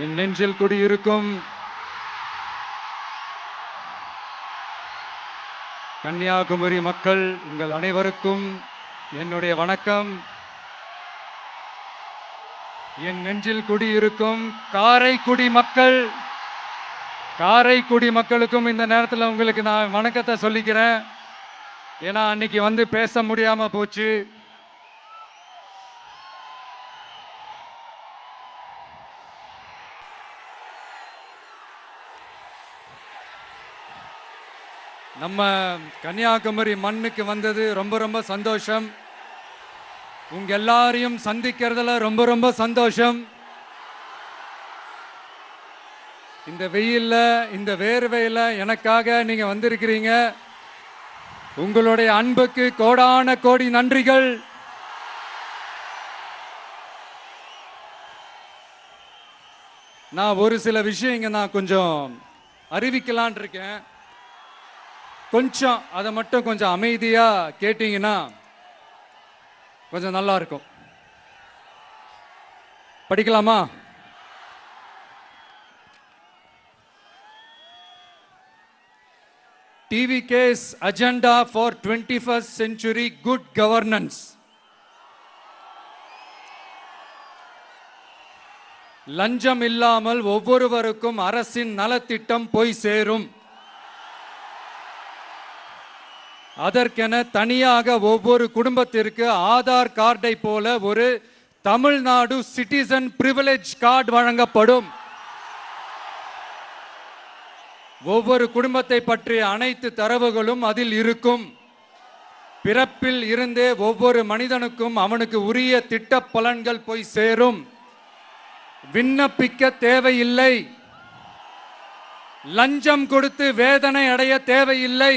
என் நெஞ்சில் குடியிருக்கும் கன்னியாகுமரி மக்கள் உங்கள் அனைவருக்கும் என்னுடைய வணக்கம். என் நெஞ்சில் குடியிருக்கும் காரைக்குடி மக்களுக்கும் இந்த நேரத்தில் உங்களுக்கு நான் வணக்கத்தை சொல்லிக்கிறேன். ஏன்னா அன்னைக்கு வந்து பேச முடியாம போச்சு. நம்ம கன்னியாகுமரி மண்ணுக்கு வந்தது ரொம்ப ரொம்ப சந்தோஷம். உங்க எல்லாரையும் சந்திக்கிறதுல ரொம்ப ரொம்ப சந்தோஷம். இந்த வெயில்ல இந்த வேர்வையில எனக்காக நீங்க வந்திருக்கிறீங்க. உங்களுடைய அன்புக்கு கோடான கோடி நன்றிகள். நான் ஒரு சில விஷயம் நான் கொஞ்சம் அறிவிக்கலான் இருக்கேன். கொஞ்சம் அதை மட்டும் கொஞ்சம் அமைதியா கேட்டீங்கன்னா கொஞ்சம் நல்லா இருக்கும். படிக்கலாமா? TVK's agenda for 21st century good governance. லஞ்சம் இல்லாமல் ஒவ்வொருவருக்கும் அரசின் நலத்திட்டம் போய் சேரும். அதற்கென தனியாக ஒவ்வொரு குடும்பத்திற்கு ஆதார் கார்டை போல ஒரு தமிழ்நாடு சிட்டிசன் பிரிவிலேஜ் கார்டு வழங்கப்படும். ஒவ்வொரு குடும்பத்தை பற்றிய அனைத்து தரவுகளும் அதில் இருக்கும். பிறப்பில் இருந்தே ஒவ்வொரு மனிதனுக்கும் அவனுக்கு உரிய திட்ட பலன்கள் போய் சேரும். விண்ணப்பிக்க தேவையில்லை. லஞ்சம் கொடுத்து வேதனை அடைய தேவையில்லை.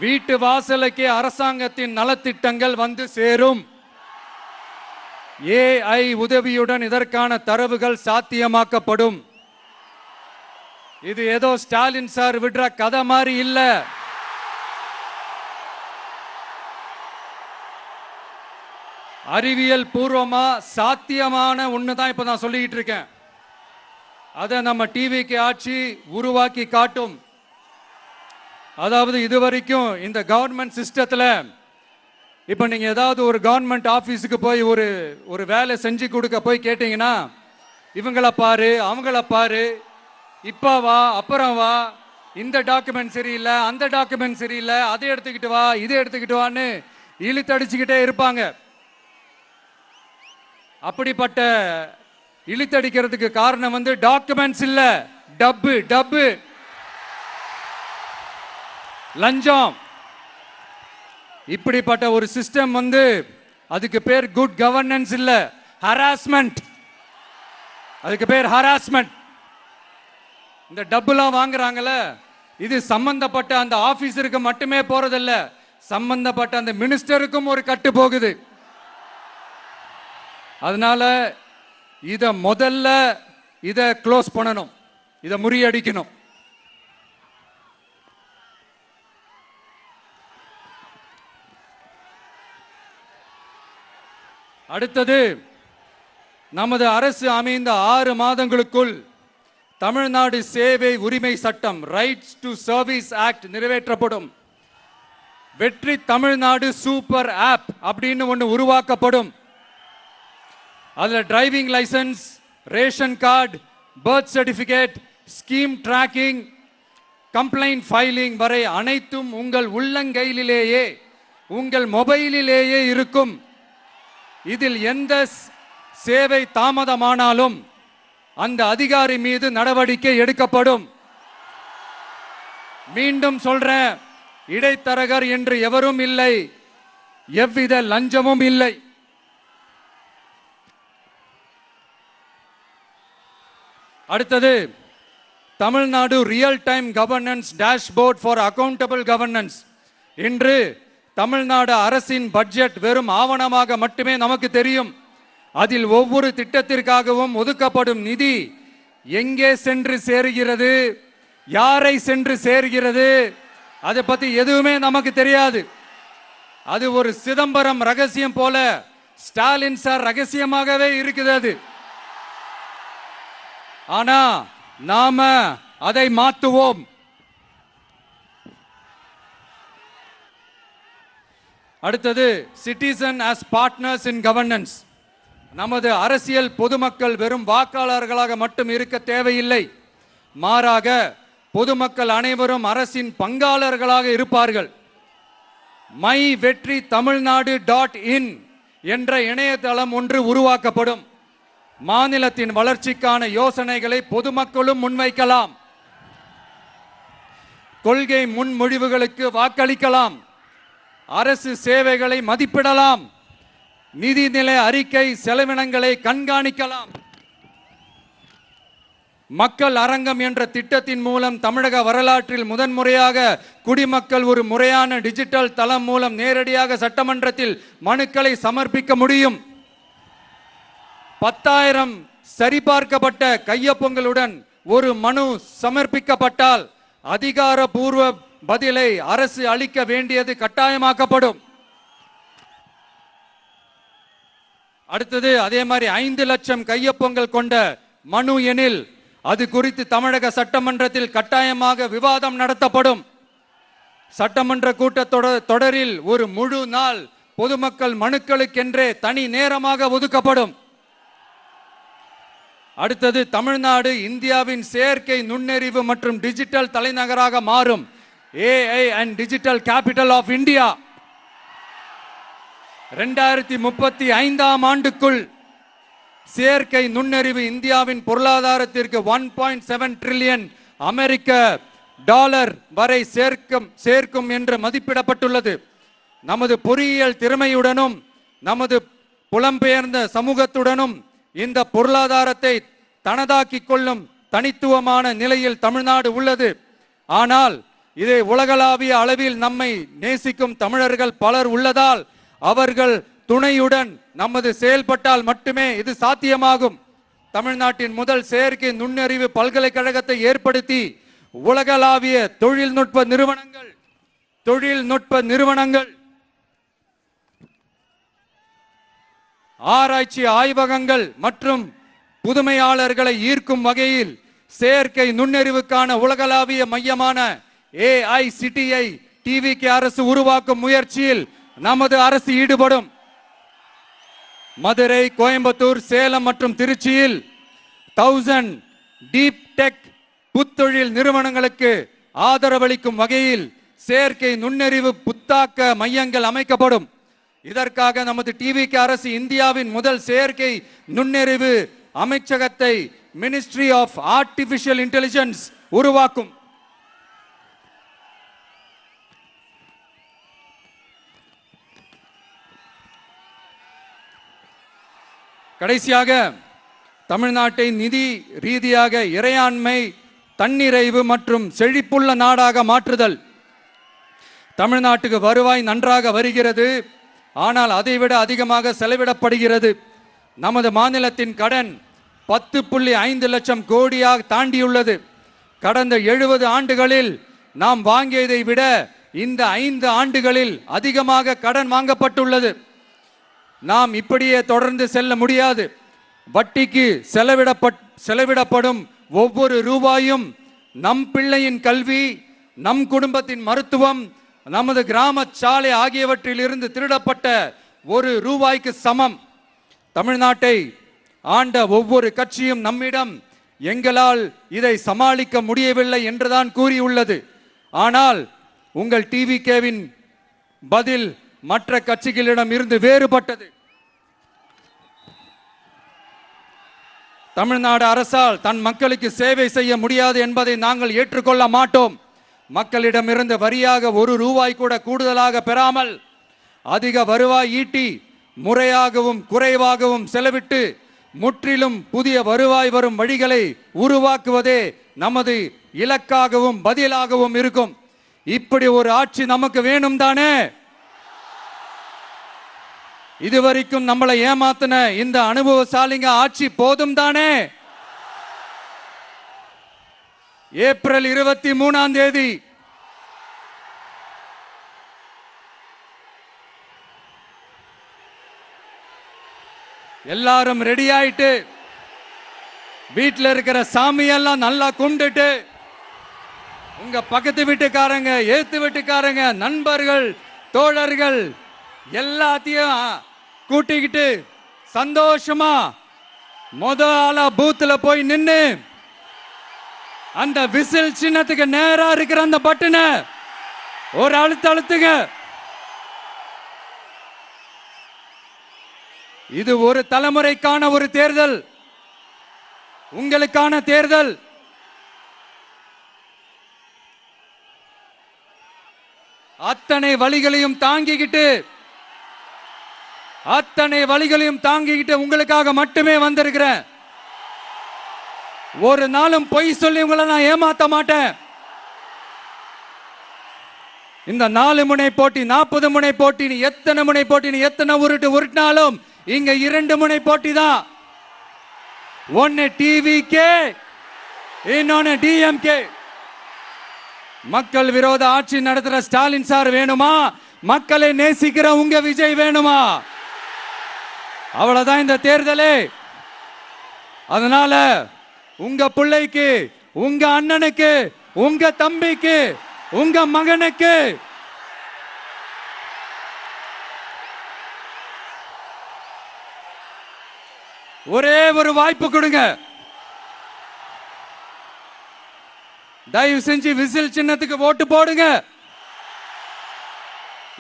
வீட்டு வாசலுக்கே அரசாங்கத்தின் நலத்திட்டங்கள் வந்து சேரும். AI உதவியுடன் இதற்கான தரவுகள் சாத்தியமாக்கப்படும். இது ஏதோ ஸ்டாலின் சார் விடுற கதை மாதிரி இல்ல. அறிவியல் பூர்வமா சாத்தியமான ஒண்ணுதான் இப்ப நான் சொல்லிட்டு இருக்கேன். அதை நம்ம டிவிக்கு ஆட்சி உருவாக்கி காட்டும். அதாவது இதுவரைக்கும் இந்த கவர்மெண்ட் சிஸ்டத்தில் இப்போ நீங்கள் ஏதாவது ஒரு கவர்மெண்ட் ஆஃபீஸுக்கு போய் ஒரு வேலை செஞ்சு கொடுக்க போய் கேட்டிங்கன்னா இவங்கள பாரு அவங்கள பாரு, இப்போ வா அப்புறம் வா, இந்த டாக்குமெண்ட் சரியில்லை அந்த டாக்குமெண்ட் சரியில்லை, அதை எடுத்துக்கிட்டு வா இதை எடுத்துக்கிட்டு வான்னு இழுத்தடிச்சுக்கிட்டே இருப்பாங்க. அப்படிப்பட்ட இழுத்தடிக்கிறதுக்கு காரணம் வந்து டாக்குமெண்ட்ஸ் இல்லை, டப்பு லஞ்சம். இப்படிப்பட்ட ஒரு சிஸ்டம் வந்து அதுக்கு பேர் குட் கவர்னன்ஸ் இல்ல, ஹராஸ்மெண்ட். அதுக்கு பேர் ஹராஸ்மெண்ட். இந்த டப்புலாம் வாங்குறாங்கல்ல, இது சம்பந்தப்பட்ட அந்த ஆபீசருக்கு மட்டுமே போறதில்ல, சம்பந்தப்பட்ட அந்த மினிஸ்டருக்கும் ஒரு கட்டு போகுது. அதனால முதல்ல இதை க்ளோஸ் பண்ணணும், இதை முறியடிக்கணும். அடுத்தது, நமது அரசு அமைந்த 6 மாதங்களுக்குள் தமிழ்நாடு சேவை உரிமை சட்டம் ரைட்ஸ் டு சர்வீஸ் ஆக்ட் நிறைவேற்றப்படும். வெற்றி தமிழ்நாடு சூப்பர் ஆப் அப்படின்னு ஒன்று உருவாக்கப்படும். அதில் driving licence, ration card, birth certificate, scheme tracking, complaint filing வரை அனைத்தும் உங்கள் உள்ளங்கையிலேயே உங்கள் மொபைலிலேயே இருக்கும். இதில் எந்த சேவை தாமதமானாலும் அந்த அதிகாரி மீது நடவடிக்கை எடுக்கப்படும். மீண்டும் சொல்றேன், இடைத்தரகர் என்று எவரும் இல்லை, எவ்வித லஞ்சமும் இல்லை. அடுத்தது, Tamil Nadu real time governance dashboard for accountable governance. இன்று தமிழ்நாடு அரசின் பட்ஜெட் வெறும் ஆவணமாக மட்டுமே நமக்கு தெரியும். அதில் ஒவ்வொரு திட்டத்திற்காகவும் ஒதுக்கப்படும் நிதி எங்கே சென்று சேருகிறது, யாரை சென்று சேர்கிறது, அதை பத்தி எதுவுமே நமக்கு தெரியாது. அது ஒரு சிதம்பரம் ரகசியம் போல ஸ்டாலின் சார் ரகசியமாகவே இருக்குது. அது ஆனா நாம அதை மாற்றுவோம். அடுத்தது சிட்டிசன் as பார்ட்னர்ஸ் இன் கவர்னன்ஸ். நமது அரசியல் பொதுமக்கள் வெறும் வாக்காளர்களாக மட்டும் இருக்க தேவையில்லை. மாறாக பொதுமக்கள் அனைவரும் அரசின் பங்காளர்களாக இருப்பார்கள். மை வெற்றி தமிழ்நாடு .in என்ற இணையதளம் ஒன்று உருவாக்கப்படும். மாநிலத்தின் வளர்ச்சிக்கான யோசனைகளை பொதுமக்களும் முன்வைக்கலாம். கொள்கை முன்மொழிவுகளுக்கு வாக்களிக்கலாம். அரசு சேவைகளை மதிப்பிடலாம். நிதிநிலை அறிக்கை செலவினங்களை கண்காணிக்கலாம். மக்கள் அரங்கம் என்ற திட்டத்தின் மூலம் தமிழக வரலாற்றில் முதன்முறையாக குடிமக்கள் ஒரு முறையான டிஜிட்டல் தளம் மூலம் நேரடியாக சட்டமன்றத்தில் மனுக்களை சமர்ப்பிக்க முடியும். 10,000 சரிபார்க்கப்பட்ட கையொப்பங்களுடன் ஒரு மனு சமர்ப்பிக்கப்பட்டால் அதிகாரப்பூர்வ பதிலை அரசு அளிக்க வேண்டியது கட்டாயமாக்கப்படும். அடுத்தது அதே மாதிரி 5 லட்சம் கையொப்பங்கள் கொண்ட மனு எனில் அது குறித்து தமிழக சட்டமன்றத்தில் கட்டாயமாக விவாதம் நடத்தப்படும். சட்டமன்ற கூட்டத்தொடரில் ஒரு முழு நாள் பொதுமக்கள் மனுக்களுக்கென்றே தனி நேரமாக ஒதுக்கப்படும். அடுத்தது தமிழ்நாடு இந்தியாவின் செயற்கை நுண்ணறிவு மற்றும் டிஜிட்டல் தலைநகராக மாறும். AI and digital capital of India. 2035ஆம் ஆண்டுக்குள் செயற்கை நுண்ணறிவு இந்தியாவின் பொருளாதாரத்திற்கு 1.7 டிரில்லியன் அமெரிக்க டாலர் வரை சேர்க்கும் என்று மதிப்பிடப்பட்டுள்ளது. நமது பொறியியல் திறமையுடனும் நமது புலம்பெயர்ந்த சமூகத்துடனும் இந்த பொருளாதாரத்தை தனதாக்கிக் கொள்ளும் தனித்துவமான நிலையில் தமிழ்நாடு உள்ளது. ஆனால் இதை உலகளாவிய அளவில் நம்மை நேசிக்கும் தமிழர்கள் பலர் உள்ளதால் அவர்கள் துணையுடன் நமது செயல்பட்டால் மட்டுமே இது சாத்தியமாகும். தமிழ்நாட்டின் முதல் செயற்கை நுண்ணறிவு பல்கலைக்கழகத்தை ஏற்படுத்தி உலகளாவிய தொழில்நுட்ப நிறுவனங்கள் ஆராய்ச்சி ஆய்வகங்கள் மற்றும் புதுமையாளர்களை ஈர்க்கும் வகையில் செயற்கை நுண்ணறிவுக்கான உலகளாவிய மையமான AICTI டிவிக்கு அரசு உருவாக்கும் முயற்சியில் நமது அரசு ஈடுபடும். மதுரை, கோயம்புத்தூர், சேலம் மற்றும் திருச்சியில் 1000 டீப் டெக் புத்தொழில் நிறுவனங்களுக்கு ஆதரவளிக்கும் வகையில் செயற்கை நுண்ணறிவு புத்தாக்க மையங்கள் அமைக்கப்படும். இதற்காக நமது டிவிக்கு அரசு இந்தியாவின் முதல் செயற்கை நுண்ணறிவு அமைச்சகத்தை மினிஸ்ட்ரி ஆஃப் ஆர்டிபிஷியல் இன்டெலிஜென்ஸ் உருவாக்கும். கடைசியாக தமிழ்நாட்டை நிதி ரீதியாக இறையாண்மை, தன்னிறைவு மற்றும் செழிப்புள்ள நாடாக மாற்றுதல். தமிழ்நாட்டுக்கு வருவாய் நன்றாக வருகிறது. ஆனால் அதைவிட அதிகமாக செலவிடப்படுகிறது. நமது மாநிலத்தின் கடன் 10.5 லட்சம் கோடியாக தாண்டியுள்ளது. கடந்த 70 ஆண்டுகளில் நாம் வாங்கியதை விட இந்த 5 ஆண்டுகளில் அதிகமாக கடன் வாங்கப்பட்டுள்ளது. நாம் இப்படியே தொடர்ந்து செல்ல முடியாது. வட்டிக்கு செலவிடப்படும் ஒவ்வொரு ரூபாயும் நம் பிள்ளையின் கல்வி, நம் குடும்பத்தின் மருத்துவம், நமது கிராம சாலை ஆகியவற்றில் இருந்து திருடப்பட்ட ஒரு ரூபாய்க்கு சமம். தமிழ்நாட்டை ஆண்ட ஒவ்வொரு கட்சியும் நம்மிடம் எங்களால் இதை சமாளிக்க முடியவில்லை என்றுதான் கூறியுள்ளது. ஆனால் உங்கள் டிவிகேவின் பதில் மற்ற கட்சிகளிடம் இருந்து வேறுபட்டது. தமிழ்நாடு அரசால் தன் மக்களுக்கு சேவை செய்ய முடியாது என்பதை நாங்கள் ஏற்றுக்கொள்ள மாட்டோம். மக்களிடமிருந்து வரியாக ஒரு ரூபாய் கூட கூடுதலாக பெறாமல் அதிக வருவாய் ஈட்டி முறையாகவும் குறைவாகவும் செலவிட்டு முற்றிலும் புதிய வருவாய் வரும் வழிகளை உருவாக்குவதே நமது இலக்காகவும் பதிலாகவும் இருக்கும். இப்படி ஒரு ஆட்சி நமக்கு வேணும் தானே? இதுவரைக்கும் நம்மளை ஏமாத்தின இந்த அனுபவசாலிங்க ஆட்சி போதும் தானே? ஏப்ரல் 23ஆம் தேதி எல்லாரும் ரெடி ஆயிட்டு வீட்டில் இருக்கிற சாமியெல்லாம் நல்லா கும்பிட்டுட்டு உங்க பக்கத்து வீட்டுக்காரங்க, ஏத்து வீட்டுக்காரங்க, நண்பர்கள், தோழர்கள் எல்லாத்தையும் கூட்டிக்கிட்டு சந்தோஷமா ஆளா பூத்துல போய் நின்னு அந்த விசில் சின்னத்துக்கு நேரா இருக்கிற அந்த பட்டனை ஒரு அழுத்துங்க. இது ஒரு தலைமுறைக்கான ஒரு தேர்தல், உங்களுக்கான தேர்தல். அத்தனை வழிகளையும் தாங்கிக்கிட்டு உங்களுக்காக மட்டுமே வந்திருக்கிறேன். ஒரு நாளும் பொய் சொல்லி உங்களை நான் ஏமாத்த மாட்டேன். இந்த 4 முனை போட்டி, 40 முனை போட்டி, நீ எத்தனை முனை போட்டி, நீ எத்தனை உருட்டினாலும் இங்க 2 முனை போட்டி தான். ஒன்னு டிவிகே, இன்னொன்னு டிஎம்கே. மக்கள் விரோத ஆட்சி நடத்துற ஸ்டாலின் சார் வேணுமா? மக்களை நேசிக்கிற உங்க விஜய் வேணுமா? அவ்வளவுதான் இந்த தேர்தலே. அதனால உங்க பிள்ளைக்கு, உங்க அண்ணனுக்கு, உங்க தம்பிக்கு, உங்க மகனுக்கு ஒரே ஒரு வாய்ப்பு கொடுங்க. தயவு செஞ்சு விசில் சின்னத்துக்கு ஓட்டு போடுங்க.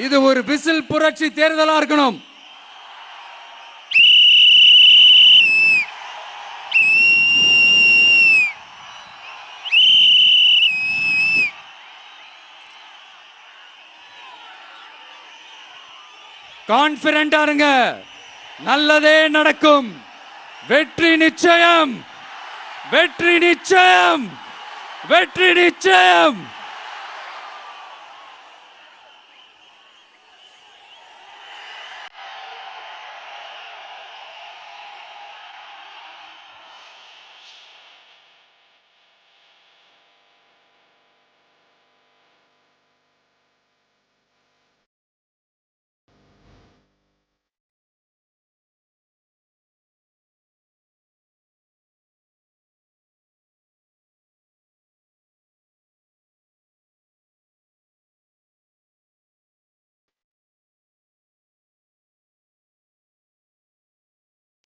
இது ஒரு விசில் புரட்சி தேர்தலா இருக்கணும். கான்பிடண்டா இருங்க, நல்லதே நடக்கும். வெற்றி நிச்சயம், வெற்றி நிச்சயம், வெற்றி நிச்சயம்.